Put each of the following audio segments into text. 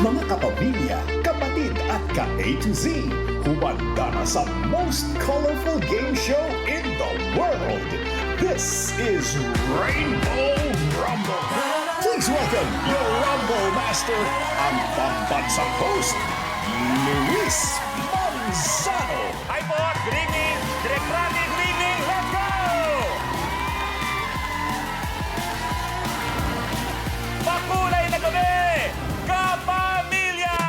Mga kapamilya, kapatid at ka-A to Z, humanda na sa most colorful game show in the world. This is Rainbow Rumble. Please welcome your Rumble Master, ang pambansang host, Luis Manzano. Hi po! Good evening! Direct Randy, good evening! Let's go! Pakulay na gabi! Kapamilya!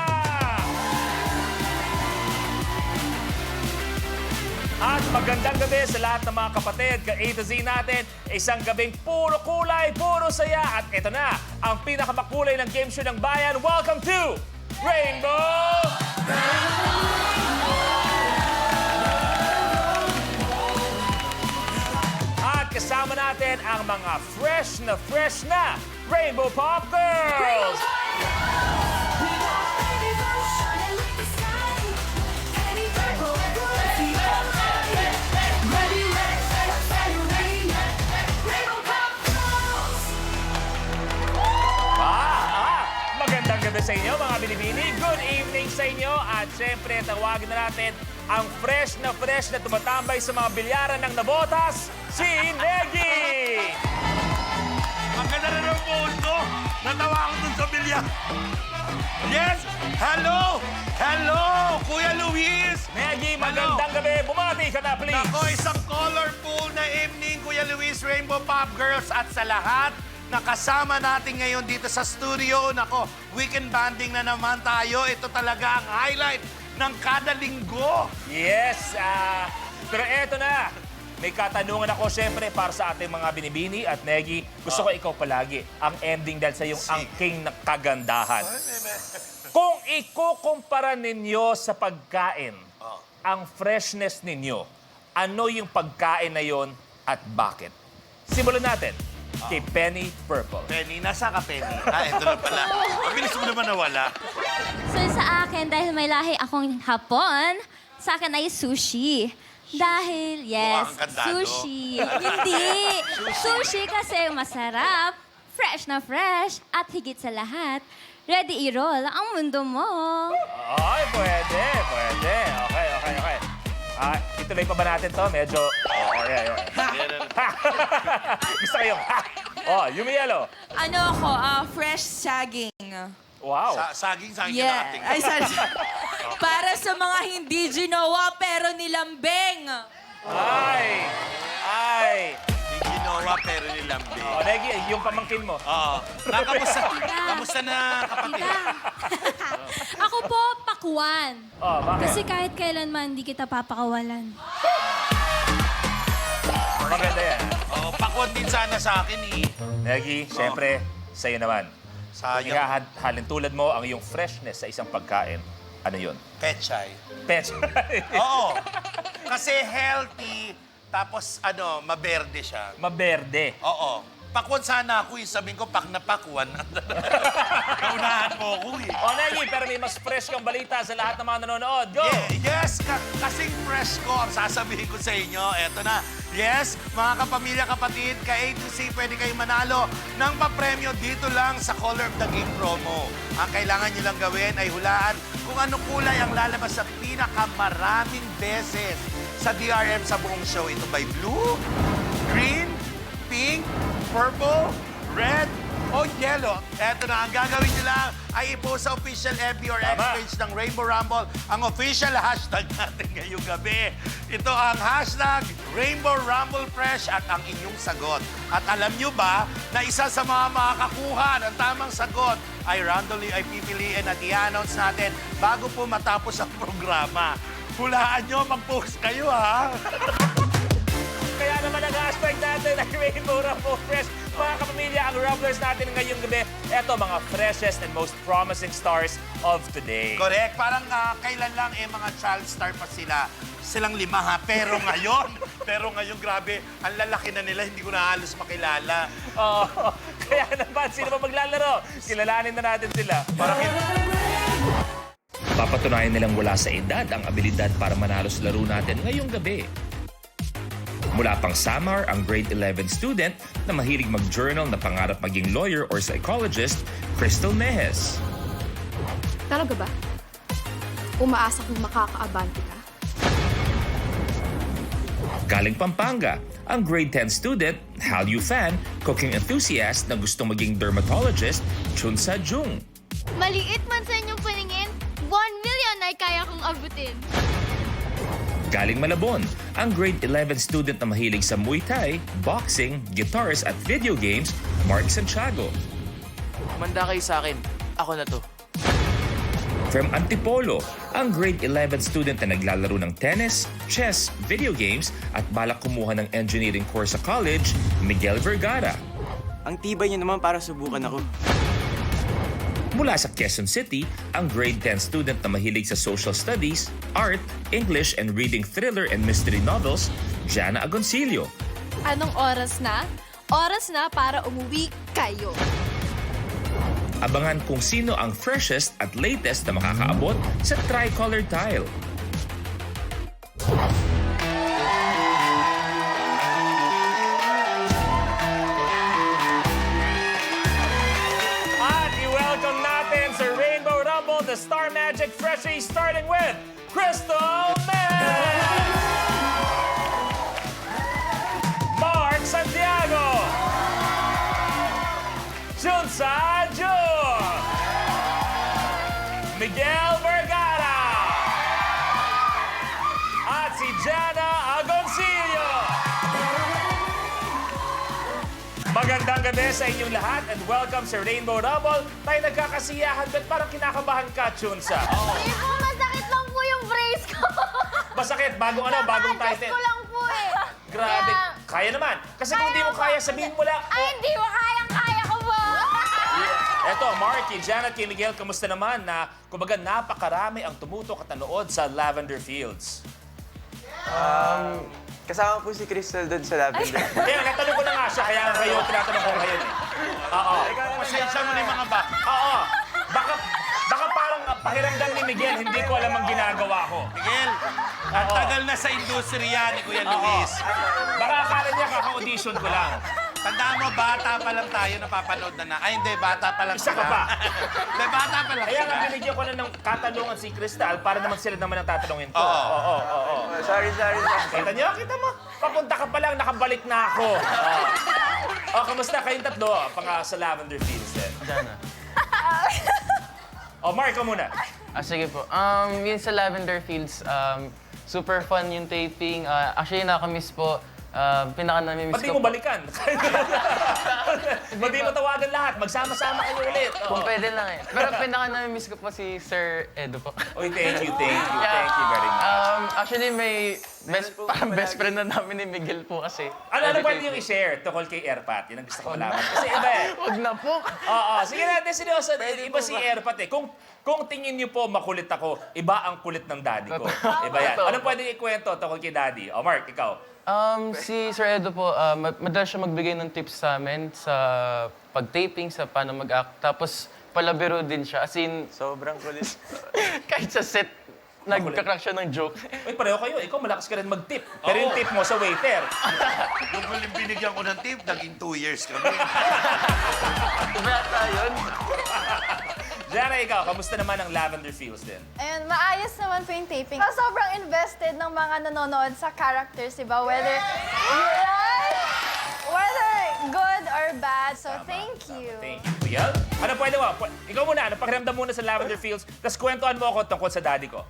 At magandang gabi sa lahat ng mga kapatid, ka-A to Z natin. Isang gabing puro kulay, puro saya. At ito na, ang pinakamakulay ng game show ng bayan. Welcome to Rainbow! At kasama natin ang mga fresh na Rainbow Pop Girls! Magandang gabi sa inyo, mga binibini. Good evening sa inyo. At syempre, tawagin na natin ang fresh na tumatambay sa mga bilyaran ng nabotas, si Negi! Ang ganda na ng mundo. Natawa ako dun sa bilya. Yes! Hello! Hello! Kuya Luis! Negi, magandang gabi. Bumati ka na, please. Ako, isang colorful na evening, Kuya Luis, Rainbow Pop Girls. At sa lahat, nakasama natin ngayon dito sa studio. Nako, weekend banding na naman tayo. Ito talaga ang highlight ng kada linggo. Yes, pero eto na. May katanungan ako siyempre para sa ating mga binibini at Negi. Gusto ko ikaw palagi ang ending dahil sa iyong angking na kagandahan. Kung ikukumpara ninyo sa pagkain, ang freshness ninyo, ano yung pagkain na yon at bakit? Simulan natin kay Penny Purple. Penny, nasa ka, Penny? Ito na pala. Mabilis mo naman nawala. So sa akin, dahil may lahi akong Hapon, sa akin ay sushi. Dahil, yes, Mukhang kandado. sushi. Hindi. Sushi kasi masarap, fresh na fresh, at higit sa lahat, ready i-roll ang mundo mo. Ay, pwede. Okay. Ituloy pa ba natin to? Medyo... yeah. Gusto kayong... Yumi Yellow. Ano ako, fresh sagging. Wow. Saging Yeah. kinating. Ay, sorry. Para sa mga hindi ginawa pero nilambing. Ay. Hindi ginawa pero nilambing. Negi, yung pamangkin mo. Oo. Kamusta na, kapatid? Ako po, pakuan. Bakit? Kasi kahit kailanman, hindi kita papakawalan. Maganda yan. Pakwan din sana sa akin eh. Negi, syempre, sa'yo naman. Sayang. Ihahalin tulad mo ang iyong freshness sa isang pagkain. Ano yun? Pechay. Pets. Oo. Kasi healthy, tapos maberde siya. Maberde. Oo. Pakwan sana ako eh. Sabihin ko, pak na pakwan. Naunahan mo ako eh. Negi, pero may mas fresh kang balita sa lahat ng mga nanonood. Go! Yes, kasing fresh ko ang sasabihin ko sa inyo. Eto na. Yes, mga kapamilya, kapatid, ka-A to Z, pwede kayong manalo ng papremyo dito lang sa Color of the Game promo. Ang kailangan nyo lang gawin ay hulaan kung ano kulay ang lalabas sa pinakamaraming beses sa DRM sa buong show. Ito by blue, green, pink, purple, red, o yellow. Eto na, ang gagawin nyo lang ay i-post sa official FB or X page ng Rainbow Rumble ang official hashtag natin ngayong gabi. Ito ang hashtag Rainbow Rumble Fresh at ang inyong sagot. At alam nyo ba na isa sa mga makakakuha ng tamang sagot ay randomly ay pipiliin at i-announce natin bago po matapos ang programa. Hulaan nyo, mag-post kayo ha! Kaya naman ang hashtag natin ay Rainbow Rumble Fresh. Mga kapamilya, ang Rumblers natin ngayong gabi, eto mga freshest and most promising stars of today. Correct. Parang kailan lang mga child star pa sila. Silang 5 ha. Pero ngayon, grabe, ang lalaki na nila, hindi ko na halos makilala. Kaya naman, sino ba maglalaro? Kilalanin na natin sila. Papatunayan nilang wala sa edad ang abilidad para manalo sa laro natin ngayong gabi. Mula pang Samar, ang grade 11 student na mahilig mag-journal na pangarap maging lawyer or psychologist, Crystal Mejes. Talaga ba? Umaasa kung makakaabante ka? Galing Pampanga, ang grade 10 student, Hallyu fan, cooking enthusiast na gustong maging dermatologist, Chunsa Jung. Maliit man sa inyong paningin, 1 million ay kaya kong abutin. Galing Malabon, ang grade 11 student na mahilig sa Muay Thai, boxing, guitars at video games, Mark Santiago. Manda kayo sa akin. Ako na to. From Antipolo, ang grade 11 student na naglalaro ng tennis, chess, video games at balak kumuha ng engineering course sa college, Miguel Vergara. Ang tibay niyo naman para subukan ako. Mula sa Quezon City, ang grade 10 student na mahilig sa social studies, art, English and reading thriller and mystery novels, Jana Agoncillo. Anong oras na? Oras na para umuwi kayo. Abangan kung sino ang freshest at latest na makakaabot sa tricolor tile. At i-welcome natin sa Rainbow Rumble, the Star Magic Freshie, starting with Crystal Meth! Mark Santiago! Chunsa Jung! Miguel Vergara! At si Jana Agoncillo! Magandang gabi sa inyong lahat and welcome sa Rainbow Rumble. Tayo nagkakasiyahan, ba't parang kinakabahan ka, Chunsa? Eh po, masakit lang po yung brace ko. Masakit, bagong bagong Naka-adjust title. ko lang po eh. Grabe, Kaya- kaya naman. Kasi kung di mo kaya, sabihin mo lang. Ay, hindi mo kayang-kaya ko po. Eto, Marky, Janet, kay Miguel, kamusta naman na, kumbaga, napakarami ang tumutok at nanood sa Lavender Fields? Kasama po si Crystal doon sa Lavender. Kaya, natanong ko na nga siya, kaya kayo, tinatanong ko ngayon eh. Oo. Pasensya mo na yung mga baka. Oo. Baka parang pakiramdam ni Miguel, hindi ko alam ang ginagawa ko. Miguel, ang tagal na sa industriya ni Kuya Luis. Baka akala niya kaka-audition ko lang. Tandaan mo, bata pa lang tayo napapanood na. Ay, hindi, bata pa lang Isa ka pa. Hindi, bata pa lang Kaya sila. nga binigyan ko na ng katanungan si Crystal para naman sila naman ang tatanungin ko. Oo. Oo. Sorry. Kita niyo? Kita mo? Papunta ka pa lang, nakabalik na ako. Kamusta kayong tatlo? Sa Lavender Fields din. Jana. Mark, ka muna. Sige po. Yun sa Lavender Fields, super fun yung taping. Actually, nakamiss po. Pinaka-namimiss Ba't di ko mo po. balikan? Ba't di mo tawagan lahat? Magsama-sama kayo ulit. Kung pwede lang eh. Pero pinaka-namimiss ko po si Sir Edo po. Oy, thank you very much. Actually, may best friend na namin ni Miguel po kasi. Ano pwede yung i-share tungkol kay Erpat? Yan ang gusto ko malaman. Kasi iba eh. Huwag na po. Oo, sige natin seryoso. Iba si Erpat eh. Kung tingin niyo po makulit ako, iba ang kulit ng daddy ko. Iba yan. Ano pwede ikwento tungkol kay daddy? Mark, ikaw. Si Sir Edo po, madalas siya magbigay ng tips sa amin sa pag-taping, sa paano mag-act. Tapos palabiro din siya. As in, sobrang kulit. Kahit sa set, nagka-crack siya ng joke. Uy, pareho kayo. Ikaw malakas ka rin mag-tip. Pero yung tip mo sa waiter. Yung huling binigyan ko ng tip, naging 2 years kami. Diba yata yun? Jana, ikaw, kamusta naman ang Lavender Fields din? Ayun, maayos naman po yung taping. Sobrang invested ng mga nanonood sa characters, diba? Whether good or bad. So, thank you. Thank you, Kuya. Ano pwede mo? Ikaw muna, ano pakiramdam muna sa Lavender Fields, tapos kwentuhan mo ako tungkol sa daddy ko.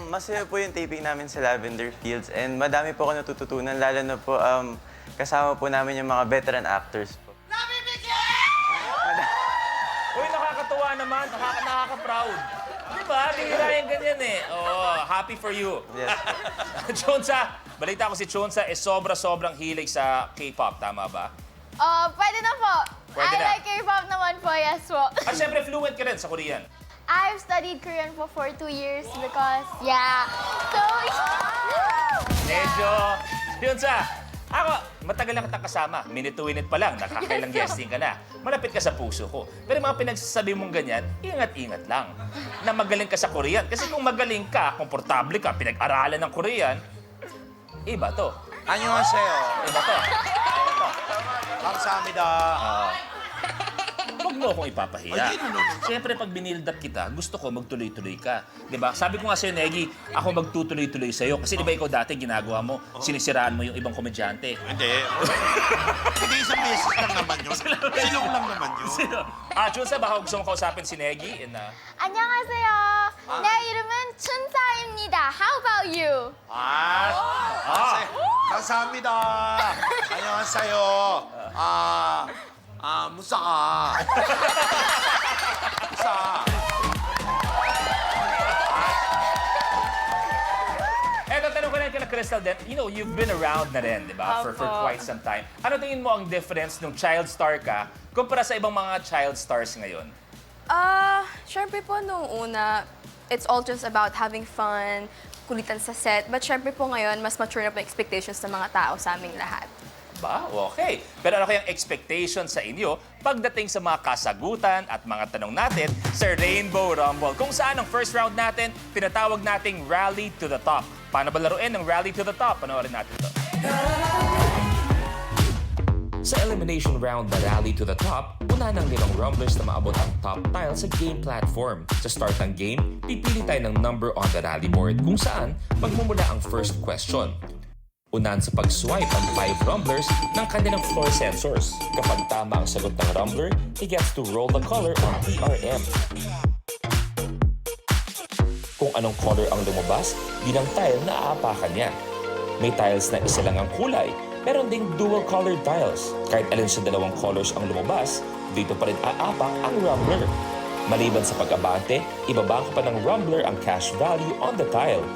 Masaya po yung taping namin sa Lavender Fields and madami po ako natututunan, lalo na po kasama po namin yung mga veteran actors po. Uy, nakakatuwa naman. Nakaka-proud. Di ba? Bihira yung ganyan eh. Happy for you. Yes. Chunsa, balita ko si Chunsa sobrang hilig sa K-pop. Tama ba? Pwede na po. Pwede I na. like K-pop naman po, yes po. At syempre, fluent ka rin sa Korean. I've studied Korean po for 2 years because, yeah. So, Medyo. Chunsa, ako, matagal na kitang kasama. Minute to minute pa lang, nakakailang guesting ka na. Malapit ka sa puso ko. Pero mga pinagsasabi mong ganyan, ingat-ingat lang. Na magaling ka sa Korean. Kasi kung magaling ka, komportable ka, pinag-aralan ng Korean, iba to. Annyeonghaseyo. Iba to. 감사합니다. Kung huwag mo akong ipapahiya. Siyempre, pag binild up kita, gusto ko magtuloy-tuloy ka. Di ba? Sabi ko nga sa'yo, Negi, ako magtutuloy-tuloy sa'yo. Kasi di ba ikaw dati ginagawa mo, sinisiraan mo yung ibang komedyante. Hindi. Hindi, isang beses lang naman yun. Silong lang naman yun. Chunsa, baka gusto mo kausapin si Negi? 안녕하세요. 내 이름은 춘사입니다. How about you? 감사합니다. 안녕하세요. 무사. 무사. Eto, tanong ko na kay Crystal din. You know, you've been around na rin, di ba? For quite some time. Ano tingin mo ang difference nung child star ka kumpara sa ibang mga child stars ngayon? Syempre po nung una, it's all just about having fun, kulitan sa set. But syempre po ngayon, mas mature na po expectations ng mga tao sa aming lahat. Ba? Okay. Pero ano kayang expectation sa inyo pagdating sa mga kasagutan at mga tanong natin sa Rainbow Rumble? Kung saan ang first round natin, tinatawag nating Rally to the Top. Paano ba laruin ng Rally to the Top? Panoorin natin ito. Sa elimination round na Rally to the Top, una ng 5 rumblers na maabot ang top tile sa game platform. Sa start ng game, pipili tayo ng number on the rally board kung saan magmumula ang first question. Unahan sa pag-swipe ang 5 rumblers ng kanilang floor sensors. Kapag tama ang sagot ng rumbler, he gets to roll the color on PRM. Kung anong color ang lumabas, yun ang tile na aapakan niya. May tiles na isa lang ang kulay, meron ding dual-colored tiles. Kahit alin sa dalawang colors ang lumabas, dito pa rin aapak ang rumbler. Maliban sa pag-abante, ibabangka pa ng rumbler ang cash value on the tile.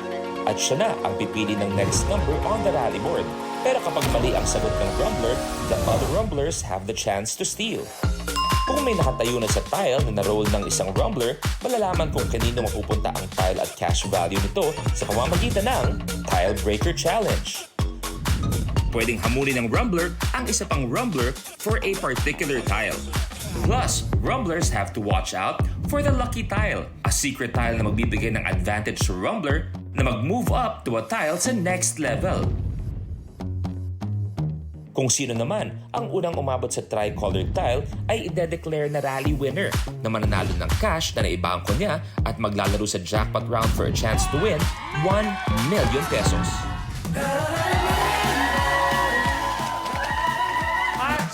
At siya na ang pipili ng next number on the rally board. Pero kapag mali ang sagot ng rumbler, the other rumblers have the chance to steal. Kung may nakatayo na sa tile na naroll ng isang rumbler, malalaman kung kanino mapupunta ang tile at cash value nito sa pamamagitan ng Tile Breaker Challenge. Pwedeng hamunin ng rumbler ang isa pang rumbler for a particular tile. Plus, rumblers have to watch out for the lucky tile, a secret tile na magbibigay ng advantage sa rumbler na mag-move up to a tile sa next level. Kung sino naman ang unang umabot sa tri-colored tile ay ide-declare na rally winner na mananalo ng cash na naibangko niya at maglalaro sa jackpot round for a chance to win 1 million pesos.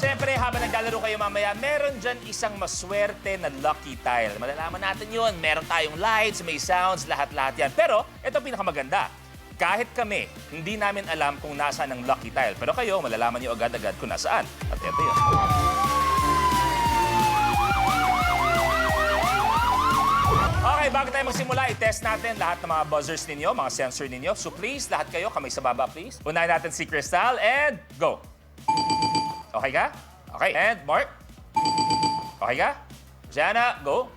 Siyempre, habang naglalaro kayo mamaya, meron dyan isang maswerte na lucky tile. Malalaman natin yun. Meron tayong lights, may sounds, lahat-lahat yan. Pero, ito pinakamaganda. Kahit kami, hindi namin alam kung nasaan ang lucky tile. Pero kayo, malalaman nyo agad-agad kung nasaan. At ito yun. Okay, bago tayo magsimula, i-test natin lahat ng mga buzzers ninyo, mga sensor ninyo. So please, lahat kayo, kamay sa baba, please. Unahin natin si Crystal and go! Okay ka? Okay. And Mark? Okay ka? Jana, go.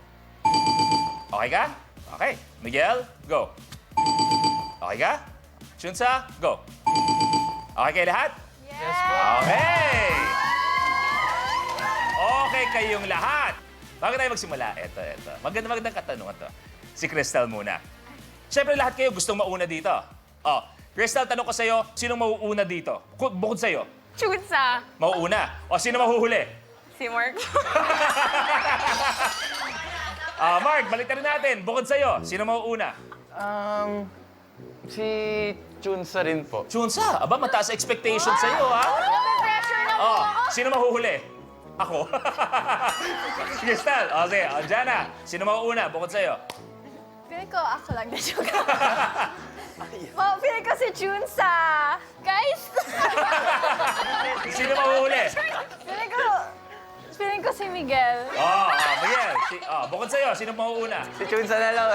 Okay ka? Okay. Miguel, go. Okay ka? Chunsa, go. Okay kayo lahat? Yes po. Okay. Okay kayong lahat. Bago tayo magsimula, eto. Magandang katanungan to. Si Crystal muna. Siyempre lahat kayo gustong mauna dito. Oh, Crystal, tanong ko sa'yo, sinong mauuna dito? Bukod sa'yo? Chutsa. Mauuna. O sino mahuhuli? Si Mark. Mark, balik rin natin. Bukod sa'yo, sino mauuna? Si Chunsa rin po. Chunsa, aba, mataas expectation sa'yo, ha? Pressure na po ako. Sino mahuhuli? Ako. Crystal, o sige. Jana, sino mauuna? Bukod sa'yo? Feeling ko ako lang na joke. Feeling ko si Junsa. Guys! Sino mahuhuli? Feeling ko si Miguel. Miguel. Bukod sa'yo, sino mauuna? Si Chunsa na lang.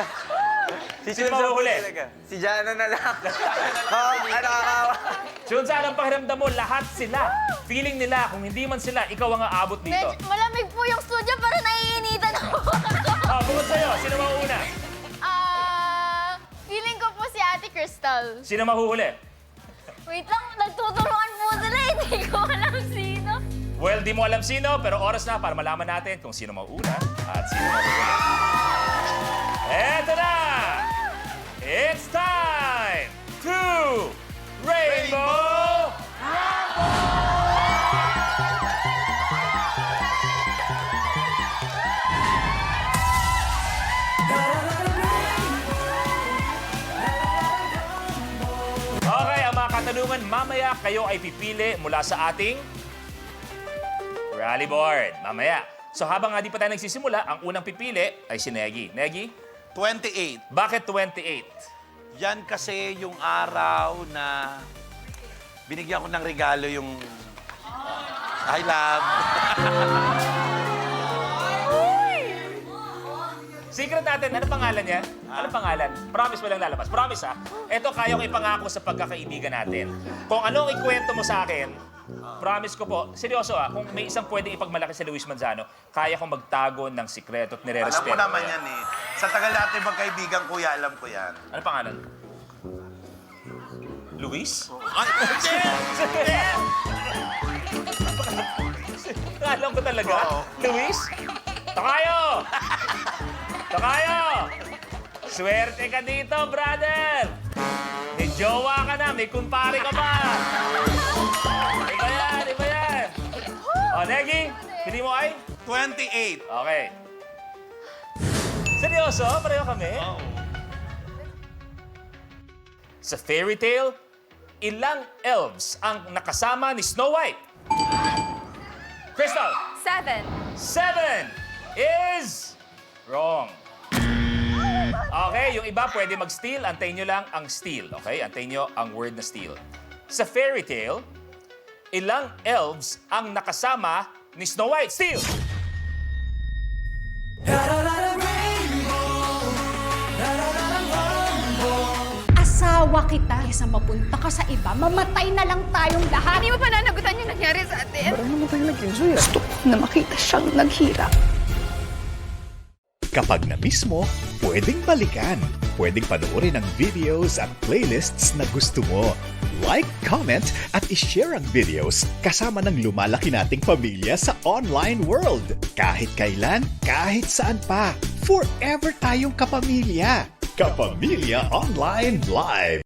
Si Sino Chunsa po mahuhuli? talaga. Si Jana na lang. Nakakawa. Chunsa, anong pakiramdam mo? Lahat sila. Feeling nila, kung hindi man sila, ikaw ang aabot dito. Malamig po yung studio pero naiinitan ako. Bukod sa'yo, sino mauuna? Feeling ko po si Ate Crystal. Sino mahuhuli? Wait lang, nagtuturuan po sila. Hindi ko alam sino. Well, di mo alam sino, pero oras na para malaman natin kung sino mauuna at sino mahuhuli. Eto na! It's time to Rainbow Rumble! mamaya kayo ay pipili mula sa ating rally board. Mamaya. So habang nga di pa tayo nagsisimula, ang unang pipili ay si Negi. Negi, 28. bakit 28? Yan kasi yung araw na binigyan ko ng regalo yung I love. Secret natin, ano pangalan niya? Ano pangalan? Promise mo lang lalabas. Promise ha. Ito kaya ko ipangako sa pagkakaibigan natin. Kung anong ikwento mo sa akin, promise ko po, seryoso ha, kung may isang pwedeng ipagmalaki si Luis Manzano, kaya kong magtago ng sikreto at Alam nire-respeto. ko naman yan eh. Sa tagal natin magkaibigan, kuya, alam ko yan. Ano pangalan? Luis? Ay, Alam ko talaga. Oo. Luis? Takayo! Takayo! Swerte ka dito, brother! May jowa ka na, may kumpare ka pa! Iba yan, iba yan! O, Negi, pili mo ay? 28. Okay. Seryoso? Pareho kami? Oo. Sa fairy tale, ilang elves ang nakasama ni Snow White? Crystal! 7. 7 is wrong. Okay, yung iba pwede mag-steal. Antayin nyo lang ang steal. Okay, antayin nyo ang word na steal. Sa fairy tale, ilang elves ang nakasama ni Snow White? Steal! Asawa kita. Kesa mapunta ka sa iba, mamatay na lang tayong lahat. Hindi mo pa nanagutan yung nangyari sa atin. Gusto ko na makita siyang naghirap. Kapag na-miss mo, pwedeng balikan. Pwedeng panoorin ang videos at playlists na gusto mo. Like, comment, at ishare ang videos kasama ng lumalaki nating pamilya sa online world. Kahit kailan, kahit saan pa. Forever tayong kapamilya. Kapamilya Online Live.